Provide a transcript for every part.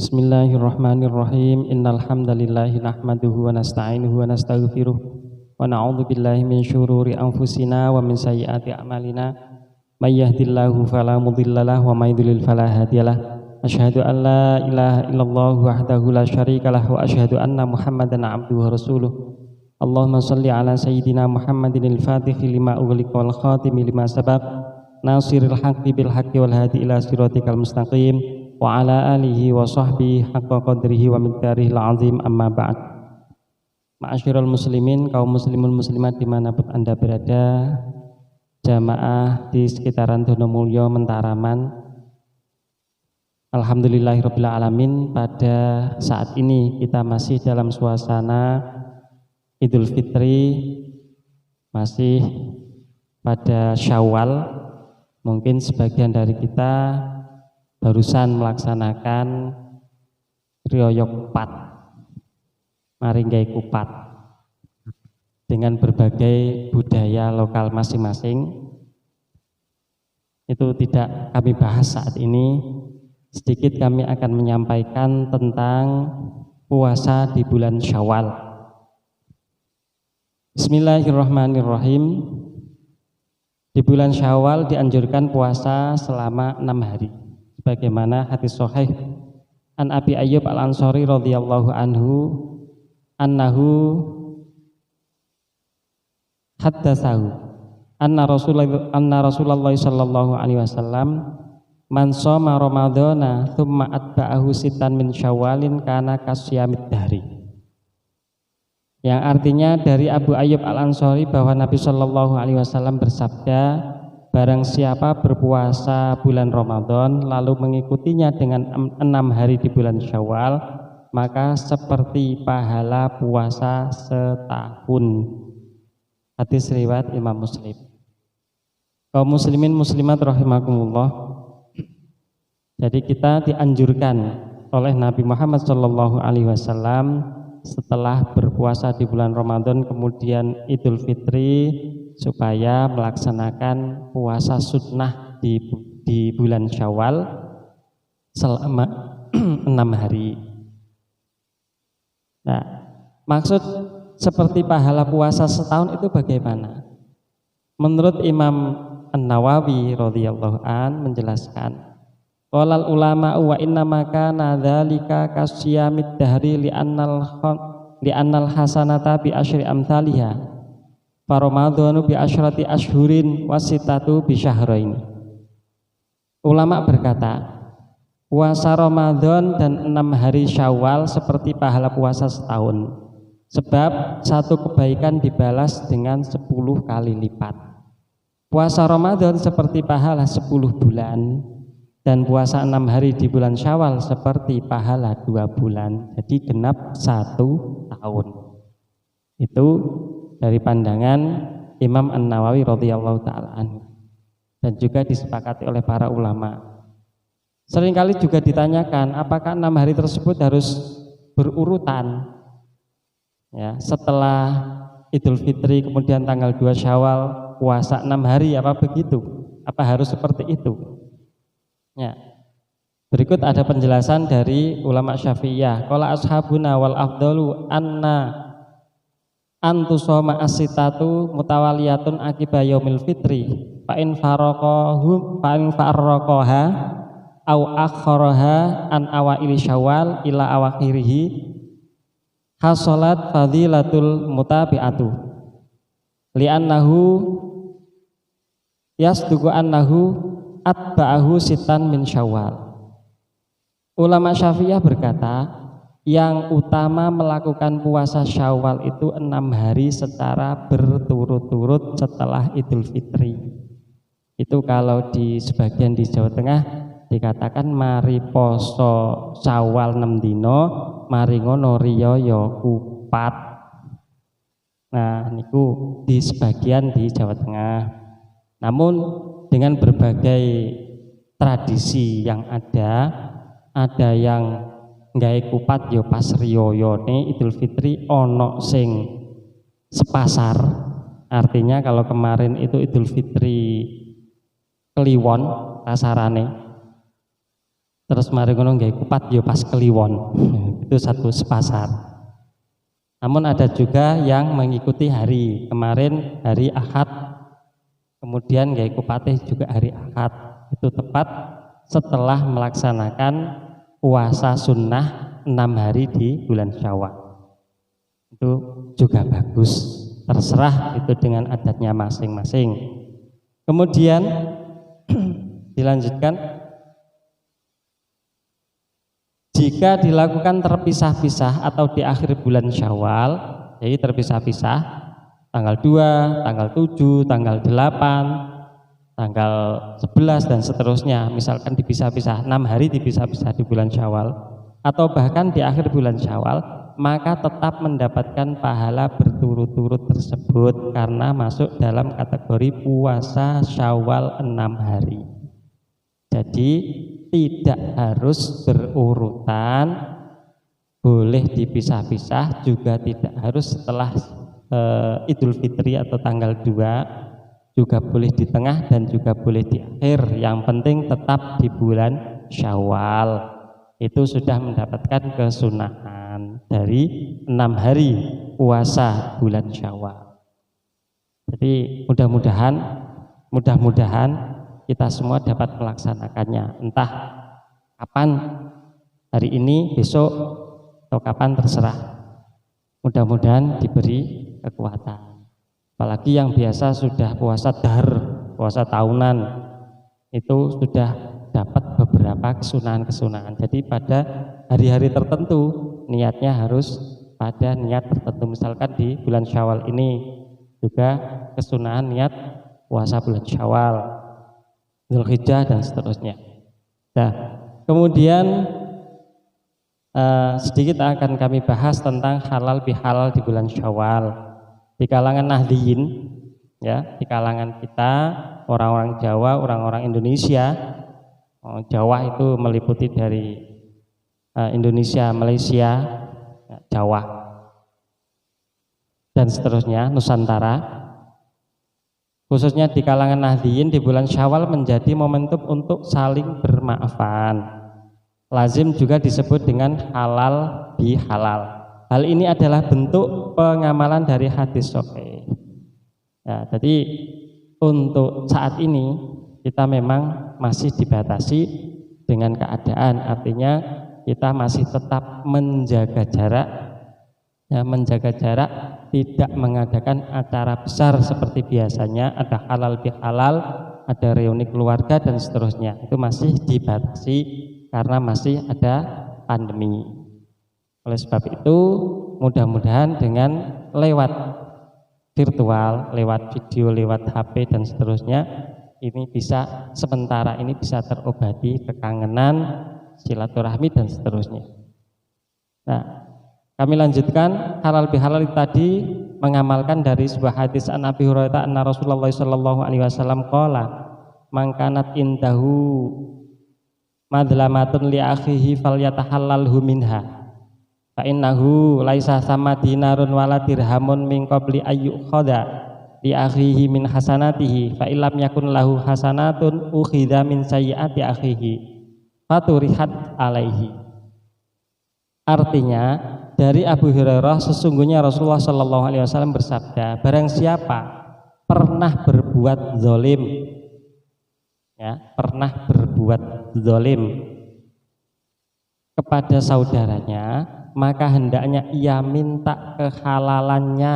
Bismillahirrahmanirrahim. Innal hamdalillahi nahmaduhu wa nasta'inuhu wa nastaghfiruh wa na'udzu billahi min syururi anfusina wa min sayyiati a'malina. May yahdihillahu fala mudhillalah wa may yudlil fala hadiyalah. Asyhadu an la ilaha illallah wahdahu la syarikalah wa asyhadu anna Muhammadan 'abduhu wa rasuluh. Allahumma shalli ala sayyidina Muhammadinil fatihi lima ughliqa wal khatimi lima sabaq. Nasiril haqqi bil haqqi wal hadi ila siratikal mustaqim. Wa ala alihi wa sahbihi haqqa qadrihi wa miqdarihil azim, amma ba'd. Ma'asyiral muslimin, kaum muslimun muslimat dimanapun anda berada, jamaah di sekitaran Donomulyo Mentaraman, alhamdulillahirabbil alamin. Pada saat ini kita masih dalam suasana Idul Fitri, masih pada Syawal. Mungkin sebagian dari kita barusan melaksanakan riyaya kupat, maringgai kupat dengan berbagai budaya lokal masing-masing. Itu tidak kami bahas saat ini. Sedikit kami akan menyampaikan tentang puasa di bulan Syawal. Bismillahirrahmanirrahim. Di bulan Syawal dianjurkan puasa selama 6 hari. Bagaimana hadis sahih an Abi Ayyub Al-Ansari radhiyallahu anhu annahu haddatsahu anna Rasulullah sallallahu alaihi wasallam man shoma ramadhana tsumma atba'ahu sitan min syawalin kana kasyamid dahri. Yang artinya dari Abu Ayyub Al-Ansari bahwa Nabi sallallahu alaihi wasallam bersabda, barang siapa berpuasa bulan Ramadan lalu mengikutinya dengan 6 hari di bulan Syawal, maka seperti pahala puasa setahun. Hadis riwayat Imam Muslim. Kaum muslimin muslimat rahimakumullah. Jadi kita dianjurkan oleh Nabi Muhammad SAW setelah berpuasa di bulan Ramadan kemudian Idul Fitri supaya melaksanakan puasa sunnah di bulan Syawal selama 6 hari. Nah, maksud seperti pahala puasa setahun itu bagaimana? Menurut Imam An-Nawawi radhiyallahu an menjelaskan, qalal ulama wa inna maka nadzalika kasyamid dahri li'annal hasanata bi asyri amsalihha. Ramadhanu bi asyrati ashhurin wasitatu bi syahrain. Ulama berkata, puasa Ramadan dan 6 hari Syawal seperti pahala puasa setahun. Sebab satu kebaikan dibalas dengan 10 kali lipat. Puasa Ramadan seperti pahala 10 bulan dan puasa 6 hari di bulan Syawal seperti pahala 2 bulan. Jadi genap 1 tahun. Itu dari pandangan Imam An-Nawawi radhiyallahu ta'ala anhu, dan juga disepakati oleh para ulama. Seringkali juga ditanyakan apakah 6 hari tersebut harus berurutan, ya, setelah Idul Fitri kemudian tanggal 2 Syawal puasa 6 hari, apa begitu? Apa harus seperti itu? Ya. Berikut ada penjelasan dari ulama Syafi'iyah. Qala ashabuna wal afdalu antusoma asitatu mutawaliyatun akiba yaumil fitri fa in faraqaha au akharaha an awaili syawal ila awakhirihi hasalat fadilatul mutabi'atu li'annahu yasduqu annahu atba'ahu sitan min syawal. Ulama Syafi'iyah berkata, yang utama melakukan puasa Syawal itu 6 hari secara berturut-turut setelah Idul Fitri. Itu kalau di sebagian di Jawa Tengah dikatakan mari poso Syawal 6 dino, mari ngono riyaya kupat. Nah, niku di sebagian di Jawa Tengah. Namun dengan berbagai tradisi yang ada yang nggawe kupat yo pas riyayane Idul Fitri ono sing sepasar. Artinya kalau kemarin itu Idul Fitri Kliwon kasarane. terus mari ngono nggawe kupat yo pas kliwon. Itu satu sepasar. Namun ada juga yang mengikuti hari. Kemarin hari Ahad, kemudian nggawe kupatih juga hari Ahad. Itu tepat setelah melaksanakan puasa sunnah 6 hari di bulan Syawal. Itu juga bagus. Terserah itu dengan adatnya masing-masing. Kemudian dilanjutkan, jika dilakukan terpisah-pisah atau di akhir bulan Syawal, jadi terpisah-pisah tanggal 2, tanggal 7, tanggal 8, tanggal 11 dan seterusnya, misalkan dipisah-pisah 6 hari dipisah-pisah di bulan Syawal atau bahkan di akhir bulan Syawal, maka tetap mendapatkan pahala berturut-turut tersebut karena masuk dalam kategori puasa Syawal 6 hari. Jadi tidak harus berurutan, boleh dipisah-pisah, juga tidak harus setelah Idul Fitri atau tanggal 2, juga boleh di tengah dan juga boleh di akhir. Yang penting tetap di bulan Syawal. Itu sudah mendapatkan kesunahan dari 6 hari puasa bulan Syawal. Jadi mudah-mudahan kita semua dapat melaksanakannya, entah kapan, hari ini, besok, atau kapan terserah. Mudah-mudahan diberi kekuatan. Apalagi yang biasa sudah puasa dahar, puasa tahunan, itu sudah dapat beberapa kesunahan-kesunahan. Jadi pada hari-hari tertentu niatnya harus pada niat tertentu. Misalkan di bulan Syawal ini juga kesunahan niat puasa bulan Syawal, Dzulhijjah dan seterusnya. Nah, kemudian sedikit akan kami bahas tentang halal bihalal di bulan Syawal. Di kalangan Nahdiyin, ya, di kalangan kita orang-orang Jawa, orang-orang Indonesia. Jawa itu meliputi dari Indonesia, Malaysia, Jawa dan seterusnya, Nusantara. Khususnya di kalangan Nahdiyin, di bulan Syawal menjadi momentum untuk saling bermaafan. Lazim juga disebut dengan halal bihalal. Hal ini adalah bentuk pengamalan dari hadis sahih. Ya, jadi untuk saat ini kita memang masih dibatasi dengan keadaan, artinya kita masih tetap menjaga jarak, ya, menjaga jarak, tidak mengadakan acara besar seperti biasanya, ada halal bihalal, ada reuni keluarga dan seterusnya. Itu masih dibatasi karena masih ada pandemi. Oleh sebab itu mudah-mudahan dengan lewat virtual, lewat video, lewat HP dan seterusnya, ini bisa sementara ini bisa terobati kekangenan, silaturahmi dan seterusnya. Nah, kami lanjutkan halal bihalal tadi mengamalkan dari sebuah hadis an Abi Hurairah anna Rasulullah sallallahu alaihi wasallam qala man kanat indahu madlamatun li akhihi falyatahallalhu minha fa innahu laisa sama dinarun wala dirhamun min qabli ayyukhadha li akhihi min hasanatihi fa illam yakun lahu hasanatun ukhidha min sayyiati akhihi faturihat alaihi. Artinya dari Abu Hurairah, sesungguhnya Rasulullah Shallallahu Alaihi Wasallam bersabda, barang siapa pernah berbuat zalim, ya, pernah berbuat zalim kepada saudaranya, maka hendaknya ia minta kehalalannya,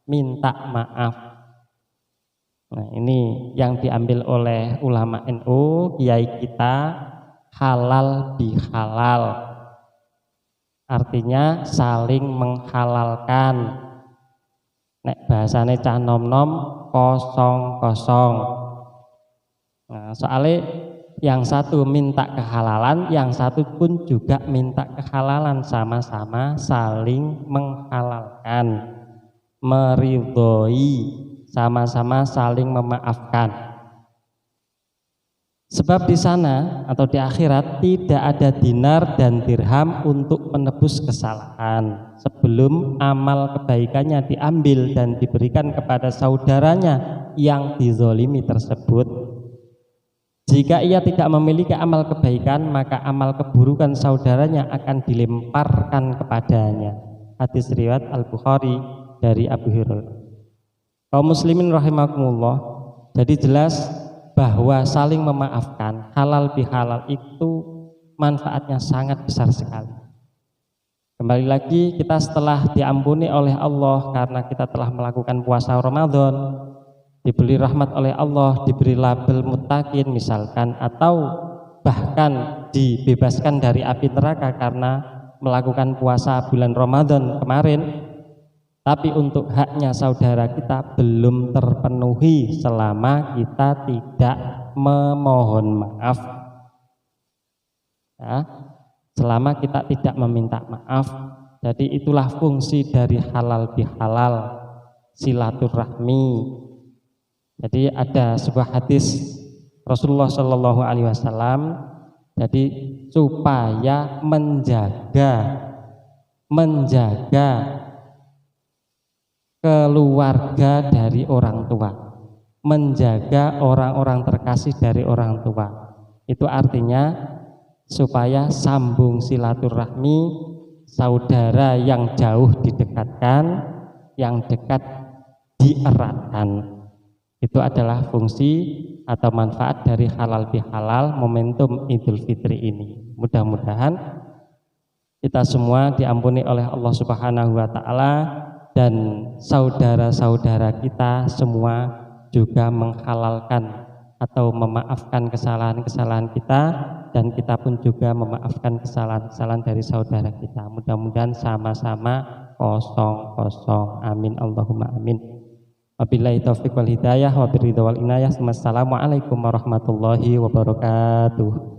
minta maaf. Nah, ini yang diambil oleh ulama NU, kiai kita, halal bihalal. Artinya saling menghalalkan. Nek bahasane cah nom-nom kosong-kosong. Nah, soalnya yang satu minta kehalalan, yang satu pun juga minta kehalalan, sama-sama saling menghalalkan, meridhoi, sama-sama saling memaafkan. Sebab di sana atau di akhirat tidak ada dinar dan dirham untuk menebus kesalahan sebelum amal kebaikannya diambil dan diberikan kepada saudaranya yang dizolimi tersebut. Jika ia tidak memiliki amal kebaikan, maka amal keburukan saudaranya akan dilemparkan kepadanya. Hadis riwayat Al-Bukhari dari Abu Hurairah. Kaum muslimin rahimakumullah, jadi jelas bahwa saling memaafkan, halal bihalal itu manfaatnya sangat besar sekali. Kembali lagi, kita setelah diampuni oleh Allah karena kita telah melakukan puasa Ramadan, diberi rahmat oleh Allah, diberi label muttaqin misalkan, atau bahkan dibebaskan dari api neraka karena melakukan puasa bulan Ramadan kemarin, tapi untuk haknya saudara kita belum terpenuhi selama kita tidak memohon maaf ya, selama kita tidak meminta maaf. Jadi itulah fungsi dari halal bihalal, silaturahmi. Jadi ada sebuah hadis Rasulullah Shallallahu Alaihi Wasallam, jadi supaya menjaga keluarga dari orang tua, menjaga orang-orang terkasih dari orang tua. Itu artinya supaya sambung silaturahmi, saudara yang jauh didekatkan, yang dekat dieratkan. Itu adalah fungsi atau manfaat dari halal bihalal momentum Idul Fitri ini. Mudah-mudahan kita semua diampuni oleh Allah Subhanahu wa taala dan saudara-saudara kita semua juga menghalalkan atau memaafkan kesalahan-kesalahan kita, dan kita pun juga memaafkan kesalahan-kesalahan dari saudara kita. Mudah-mudahan sama-sama kosong. Amin Allahumma amin. Wabillahi taufiq wal hidayah wa biridha wal inayah. Wassalamualaikum warahmatullahi wabarakatuh.